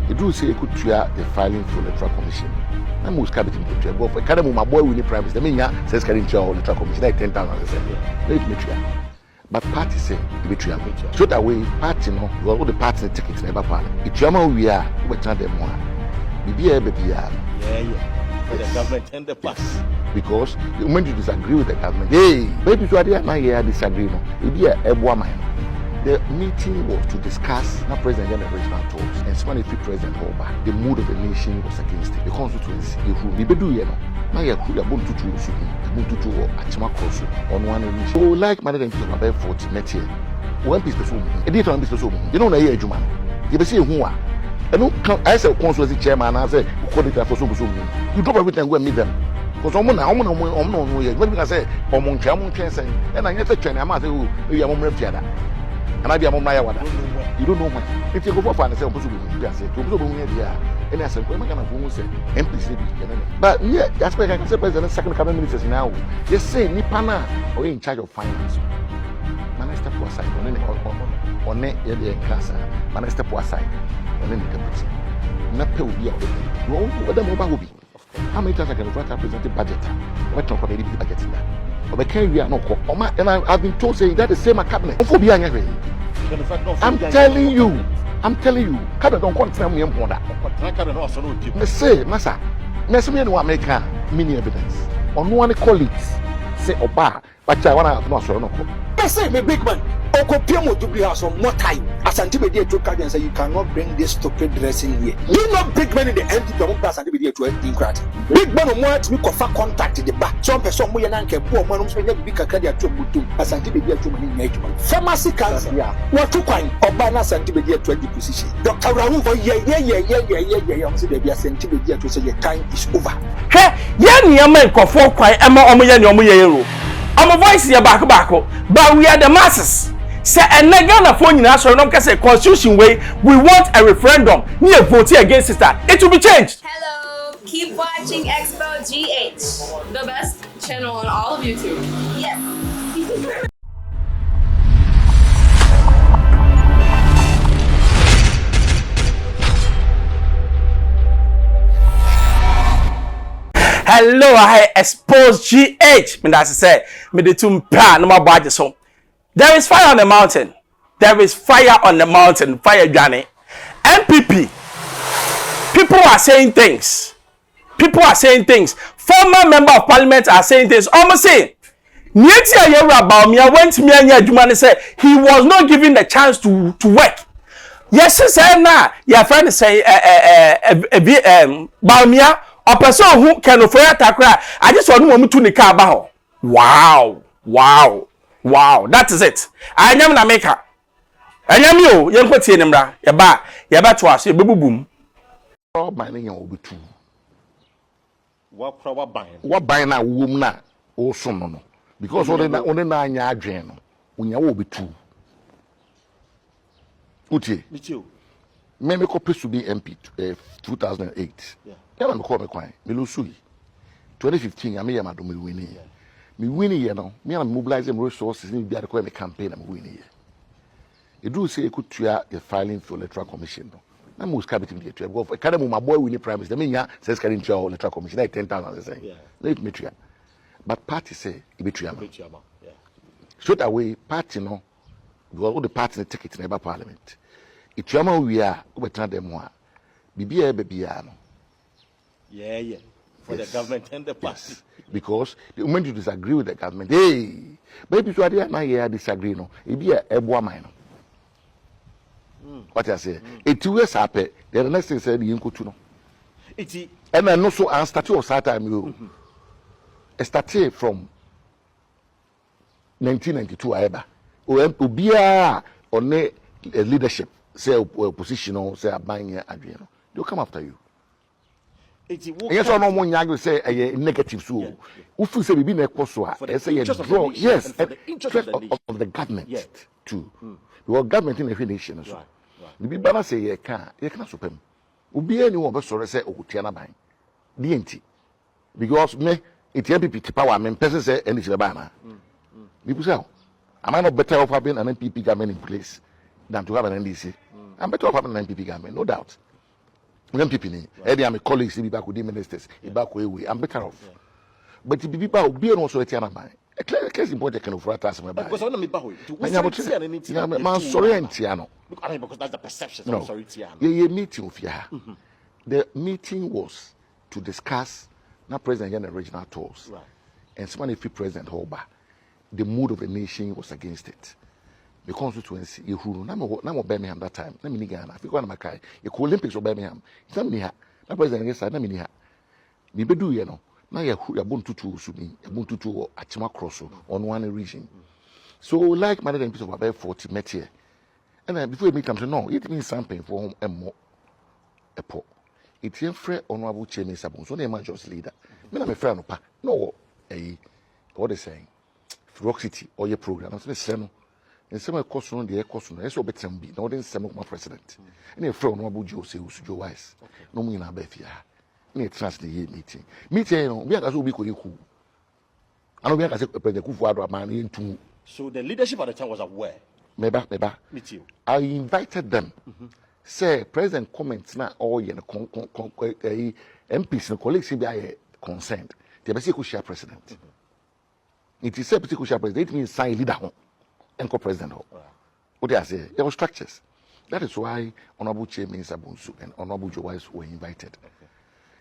You do say you could try the filing for the electoral commission. I most cabinet to go for Academy. My boy will need prime minister. I mean, yeah, says carrying chair electoral commission like 10,000. Let me try. But party say you betray. So that way, party no, all the party tickets never pan. It's your man we are. We turn them one. Be a baby. Yeah. The government and the pass. Because the moment you disagree with the government, hey, baby, so I didn't disagree. No, it be a woman. The meeting was to discuss not President General Regional Talks and Spanish President Hoba. The mood of the nation was against it. The constituency, the who be do you know. Now you could have been to Achima Cross on one issue. So, like my name to about 40 next year. One piece of woman, a different piece of woman. You don't know a Juman. You see who are. I don't, I said, consulate chairman, I said, call it for some. You drop everything and go and meet them. Because I'm not, when I say, Omon Chamun, and I get a train, I'm not who you are more theatre. And I be among my water. You don't know when. If you go for and say, I say, and I said, we're going to say, MPC. But yeah, that's why I can say, President, second cabinet ministers now. They say, Nipana, or in charge of finance. Man, I step aside on the class. Man, I step aside on the deputy. Not pay will be out of no, what the mobile will be. How many times I can write a presented budget? What talk about the budget in that? But can we not call? And I've been told saying that the same cabinet. I'm telling you. Cabinet don't confirm me on that. Me say, Massa, me no America mini evidence. On one colleagues say Oba, but I want to know so no. I say me big man. Oko Piemo to be house on more time. As Bediatuo Ofori and say you cannot bring this stupid dressing here. You know big man in the empty pass and Bediatuo Ofori. Big man on what me contact contact the back. Some person we yanke poor man who spend big Bediatuo Ofori as Bediatuo Ofori make. Pharmacy cancer. What to coin Obana Bediatuo Ofori position. Dr. Rahu yeah. I'm say they be Bediatuo Ofori say your time is over. Hey, yeah man kofo kwai ema omo ye ni omo ye yero. Our voice here back, but we are the masses. Say a Nagana phone in us, no say constitution way. We want a referendum. Near voting against it. It will be changed. Hello, keep watching Xposed GH, the best channel on all of YouTube. Yes. Hello, I Xposed GH. Me that's say me the two pa no more budget so. There is fire on the mountain. There is fire on the mountain. Fire Johnny. MPP. People are saying things. Former member of parliament are saying things. Almost say, Bawumia went to me and Jumani said he was not given the chance to work. Yes, sir. Now your friend say Bawumia a person who can offer takra. I just want to the car about. Wow, that is it. I am na maker. I am you. You put in him. Yaba to us. You boom. All buying will be true. What buying? What buying a woman also no. Because only 9 years adrian. When you will be true. Uti. Me copy to be MP 2008. Yeah. I'm call me quite. Me lose 2015. I may am me winning. Me winning here now. Me am mobilizing resources. Me be at the campaign. I'm winning here. You do say you could try the filing for electoral commission. I most cabinet to go for Academy. My boy will need prime minister. I mean, yeah, says carrying chair electoral commission like 10,000. Say, let me try. But party say you betray. Yeah. So that way, party no. All the parties take it in every parliament. It's your man we are. We turn them one. Baby. Yeah. For the government and the party. Because the moment you disagree with the government, hey, baby, so I didn't disagree. No, it be a woman. What I say, it 2 years happen. The next thing said, you go to know. And I know so I started of Saturday. You started from 1992. I ever be on a leadership, say opposition, say a buying Adriano. They'll come after you. Yes, or no one you say a negative so. If you say we be a course, say a draw, yes, interest of the government too. Your government in a nation. The be balance say you can't super. Ubi anyone but sorry say Tiana buying. DNT. Because me, it's MPP power, I mean, person say anything about people say, am I not better off having an MPP government in place than to have an NDC? I'm better off having an MPP government, no doubt. When people ni, I'm a colleague, see back with the ministers, back way, I'm better off. Yeah. But the people will be also at Tiana. A clear case in point I can offer a task. Because I don't mean Bahoy. Tiano. Because that's the perception. No. I'm sorry, Tiano. Yeah, meeting of ya. The meeting was to discuss not president and regional tours. Right. And somebody if President Holba, the mood of the nation was against it. The constituency, you who no Birmingham that time. Let me Ghana. If you go to Makai, you Olympics of Birmingham. It's not me. Not president yes, I mean here. The bedu you know. Now you're buntu to Sumi, a buntu to Achima Crosso on one region. So like my piece of about 40 met here. And then before you meet them, say no, it means something for home and more a po. It's your friend honorable chairman Sabon, so name my just leader. Me I'm a friend of no what they saying. Rock City or your program. I'm saying and some cost on the air cost on so better be no then some of my president. And a friend honorable Joe say Joe Wise. No me na befia. Me trust the meeting. Meeting we are also be cool. I know we are President Akuffo Addo man into. So the leadership at the time was aware. Meba. Me too. I invited them. Say President comments now all your MPs and colleagues be concerned. They be share president. It is a particular share president. It means sign leader and co-president. What they say? There were structures. That is why Honorable Chairman Sabunsu and Honorable Joe Wise were invited.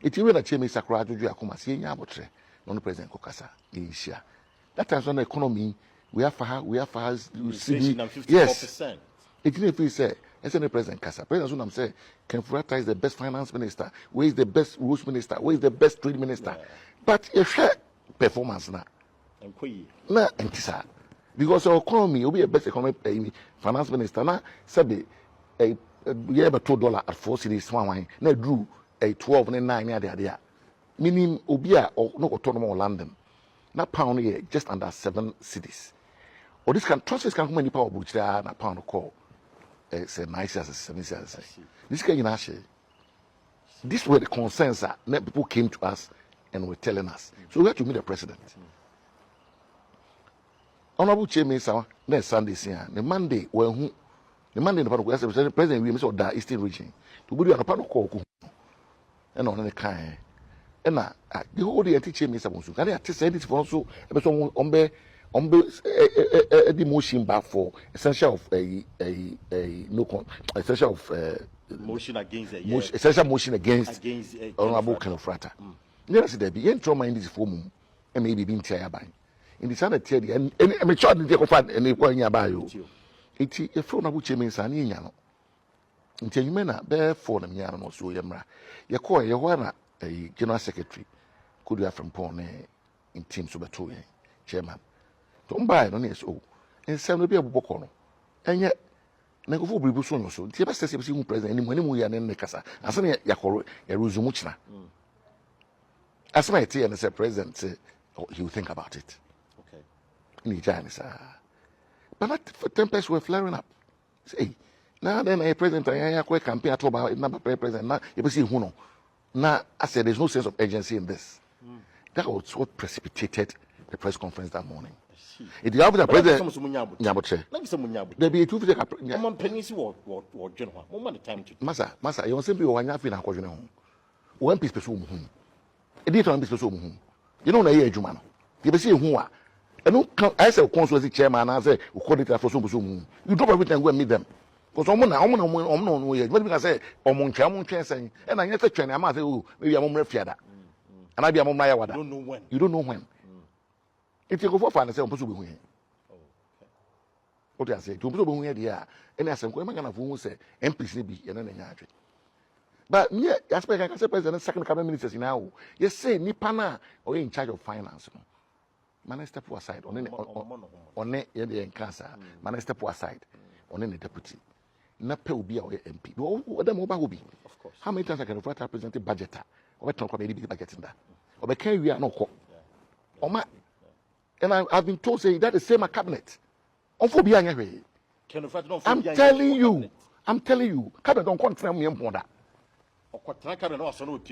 It is when the Chairman Sakura Jojo Akuma see Yabotre, non-president Kokasa, Asia. That time on the economy, we have yes. It didn't feel say, as the President Kasa. President Sunam say, can Furata is the best finance minister, where is the best rules minister, where is the best trade minister. Yeah. But if performance now. Na entisa. Because our economy will be a best economic finance minister. Now, Sabi, we have a $2 at 4 cities, one na drew a 12 and 9 there. Meaning, Obia or no autonomous London. Now, pound here just under 7 cities. Or this can transfers can come any power which they are a pound of call. It's a nice as a 7 years. This can you share. This were the concerns that people came to us and were telling us. So we had to meet the president. Honorable Chairman, next Sunday, the Monday, the Monday, the president, we must the Eastern region to be on a part of call and on the kind. And the whole day, teacher, Mr. Bonsu, can I say it for also the motion back for essential of essential of motion against essential motion against Honorable Kenofrata. Never said there be any trauma in this form and maybe being tired by. In the Senate, and I'm sure they go find any point nearby you. It's a phone of Chairman Sanino. Until you may not bear for them, Yan or so, Yamra. You call your one a general secretary. Could you have from Pone in teams of a two chairman? Don't buy it on his own. And send will be a book on. And yet, Nago will be so. The best is president any money and the Casa. As soon as Yakoro, a Ruzumuchna. As my tea and the president say, he will think about it. In the Chinese, but not for tempers were flaring up. Say, now then, a president, I quite campaign at about number president. Now, you see who no. Now, I said, there's no sense of urgency in this. That was what precipitated the press conference that morning. If you have the president, there be two time to Massa, you simply one yapping and calling home. One piece of whom. A different piece of whom. You know, a Juman. You see who are. And I say, consulate chairman, I say, we call it for some. You drop everything and go and meet them. Because I'm I say, saying, and I never train. I must say, oh, maybe I'm on Refiada. And I be among my water. You don't know when. If you go for fun, I say, I'm supposed to be here. What I say, to be here, and I said, I'm going to say, MPC be and then but yeah, I expect I can say president second cabinet ministers now. You say Nipana or in charge of finance. Man, step aside on the cancer. Man, step aside on the deputy. Nape will be our MP. What the mobile will be? Of course. How many times I can represent a budgeter? Or talk about maybe budget in that? Or can we are no call? And I've been told say that the same cabinet. I'm telling you. Cabinet don't confirm me on that.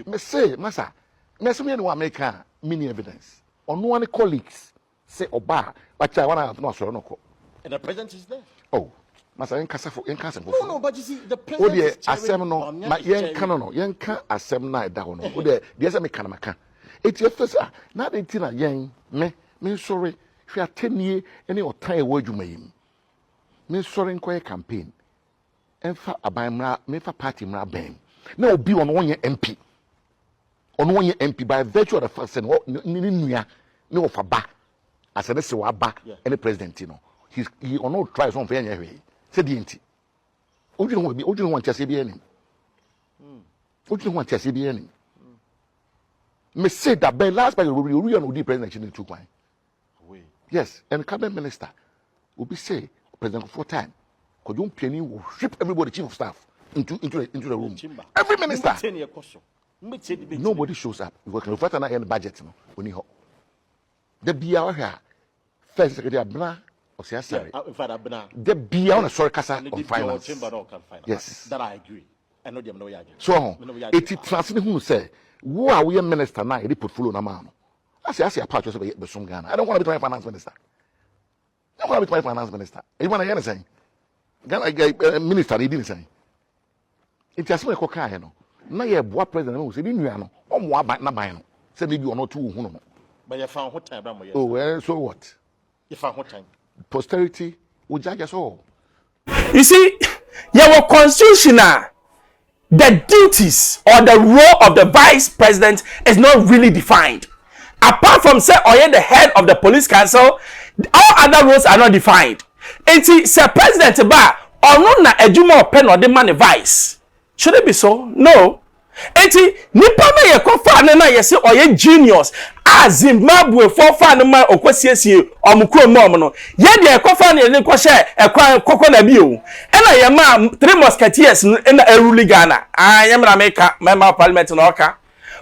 Me say, Massa, me say me no make mini evidence. On one colleagues say Oba, but I want to have no so no. And the president is there. Oh, Masa yen kasa for yen kasa for. No, but you see, the O president de is chairing, asem no Bawumia ma is yen chairing. ka no yen ka asem na da ho no. O de say me kana maka. Eti efesa na de ti na yen me sorry hwe atenie ene otan e wo adwuma yim. Me sorry nkoye campaign. Enfa abanmra me fa party mra ben. Na obi ono wonye MP. Ono wonye MP by virtue of the fact say no ni nua ne wo fa ba. Asene se wa ba any president no. He ono try so for yen hwe. Se di enti. Oju no chase bi enim. Oju no chase bi enim. Me say that by last by we no di president in 2 kwan. Yes, and cabinet minister will be say president for time. Because you penny will ship everybody chief of staff into the room. Every minister. Nobody shows up. Because no fatter na budget no. Oni ho. The bia here. First secretary Abna or Siasari. The bia on a sorry kasa on finance. Yes. That I agree. I know them no yage. So it transfer who say who are we a minister now? He portfolio na man. I say apart just be some Ghana. I don't want to be my finance minister. I don't want to be my finance minister. You want to hear anything? Ghana minister he didn't say. It just me koka he no. Na ye boa president who say ni nua no. O mo aba na ban no. Say maybe or not two hu no. But you found what time bram. Oh well, so what? You found what time? Posterity will judge us all. You see, your constitution, the duties or the role of the vice president is not really defined. Apart from say, or the head of the police council, all other roles are not defined. And see, say president ba or no na ejuma or pen or the man vice. Should it be so? No. And see, nipa me ye kofa na ye say or ye genius. Zimbabwe for fan man okwasiesie omukro mom no ye de ekofa na ne kwhye ekwan kokko na bio ena ye ma 3 musketeers na eruli Ghana ye mra meka member parliament na oka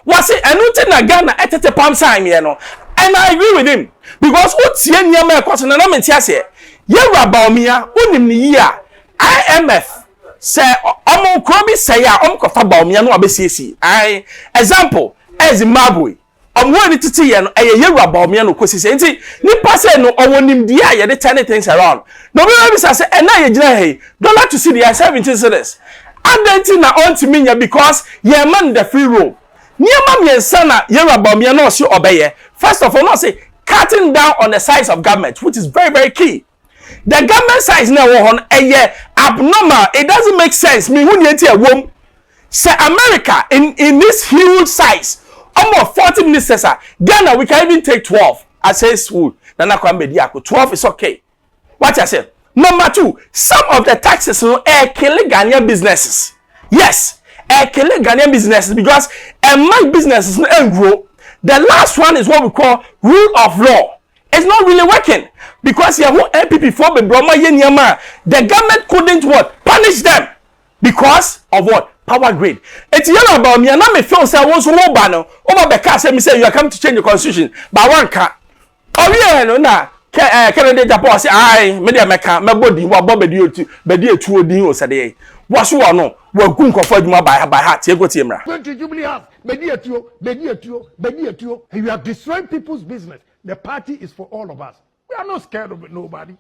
wase enuti na Ghana etete pam sign me no, and I agree with him because otie niam ekoso na menti ase ye Bawumia onim ni yi a IMF say omukro bi say a omkofa Bawumia no obesiesi I example Zimbabwe omwani titi ye no eye Bawumia no kosisi enti nipa say no owonim dia ye dey turn things around no be say na ye gina hey dollar to see the 17 cedis adenti na ontimi nya because ye man the free roll niema miensa na ye Bawumia no so obeye. First of all, no say cutting down on the size of government, which is very very key. The government size na wo hon eye abnormal. It doesn't make sense me hu nieti e wom say America in this huge size almost 40 ministers. Ghana, we can even take 12. I say school. Nana kwa Bediatuo. 12 is okay. What I say? Number 2, some of the taxes are killing Ghanaian businesses. Yes, killing Ghanaian businesses because my businesses don't grow. The last one is what we call rule of law. It's not really working because you have MPP for the government couldn't what punish them because of what power grid. It's yellow about me and I feel say once more banner over the car say me say you are coming to change the constitution but one car. Oh yeah no na Canada Japan say I media meka me body wa bo Bediatuo din o sade waso wa no wa gu nkofo adwuma by heart e go tie mra 20 Jubilee House Bediatuo and you are destroying people's business. The party is for all of us. We are not scared of nobody.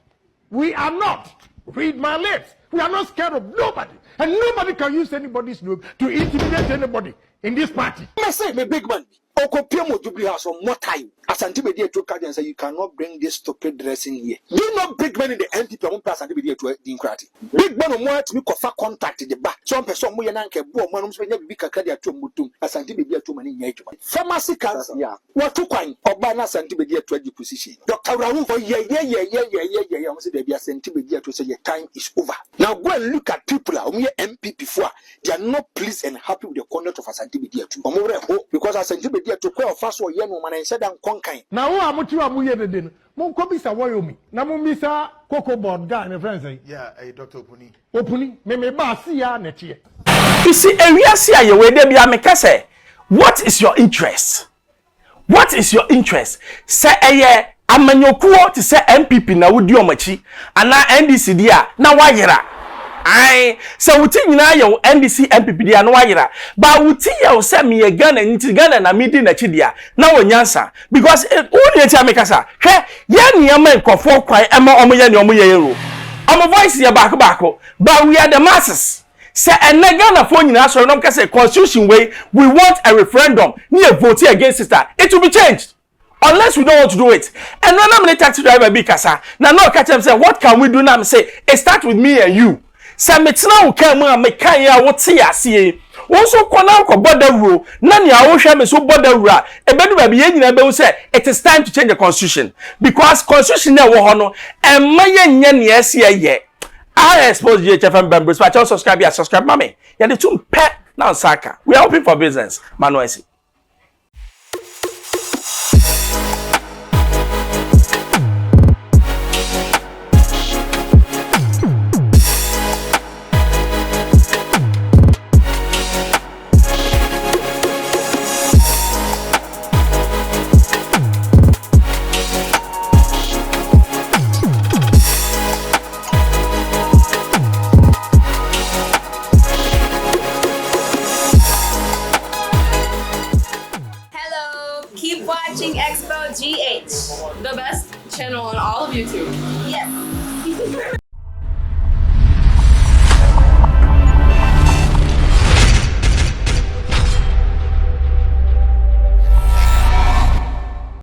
We are not. Read my lips. We are not scared of nobody. And nobody can use anybody's name to intimidate anybody in this party. I say, my big man, Okopiemo Jubilee House on more time. As Bediatuo card and say, you cannot bring this stupid dressing here. You know, big man in the NPP won't pass Bediatuo Democratic. Big man want to make a contact in the back. Some person we yanke bo manums when you be Bediatuo mutum as Bediatuo mani nyejuma. Pharmacy cancer, yeah. What to coin or banana Bediatuo position. Dr. Raoul, yeah. I'm saying Bediatuo say your time is over. Now go and look at people who are MPP for. They are not pleased and happy with the conduct of Bediatuo. Because Bediatuo kwa first or yen woman and said I'm conquering. Now who are much amuye de den? Mon komisa wayomi. Na mo misa cocoa board guy and friends say. Yeah, Dr. Opuni. Opuni me ba si ya netie. You see area see aye we dey bia meka say what is your interest? What is your interest? Say eye amanyokuo to say MPP na wodi omachi ana NDC dia na wayera. I so wuti nyina ye NDC MPP dia no wayera ba wuti ye se me ye Ghana nti Ghana na midi na chidia na wonyansa because woni eti amekasa hwe ye niam nkofo kwan ema omo ye ne omo ye yero our voice is back, but we are the masses. Say a Ghana phone in us, no say constitution way. We want a referendum. Near voting against it. It will be changed unless we don't want to do it. And when I'm a taxi driver, be kasa. Now no catch them say, what can we do now? Say it start with me and you. Say me now come and make kaya what see I see. Also kwana ko border rule. Nani a wo hwe me so border rule. E bedu ba be nyina be say it is time to change the constitution because constitution na wo ho no emma ye nya ne ase ye. I Xposed GHFM members, but also subscribe, mommy. Yeah, the two pet now, Saka. We are open for business, Manuesi. Keep watching Xposed GH, the best channel on all of YouTube. Yes.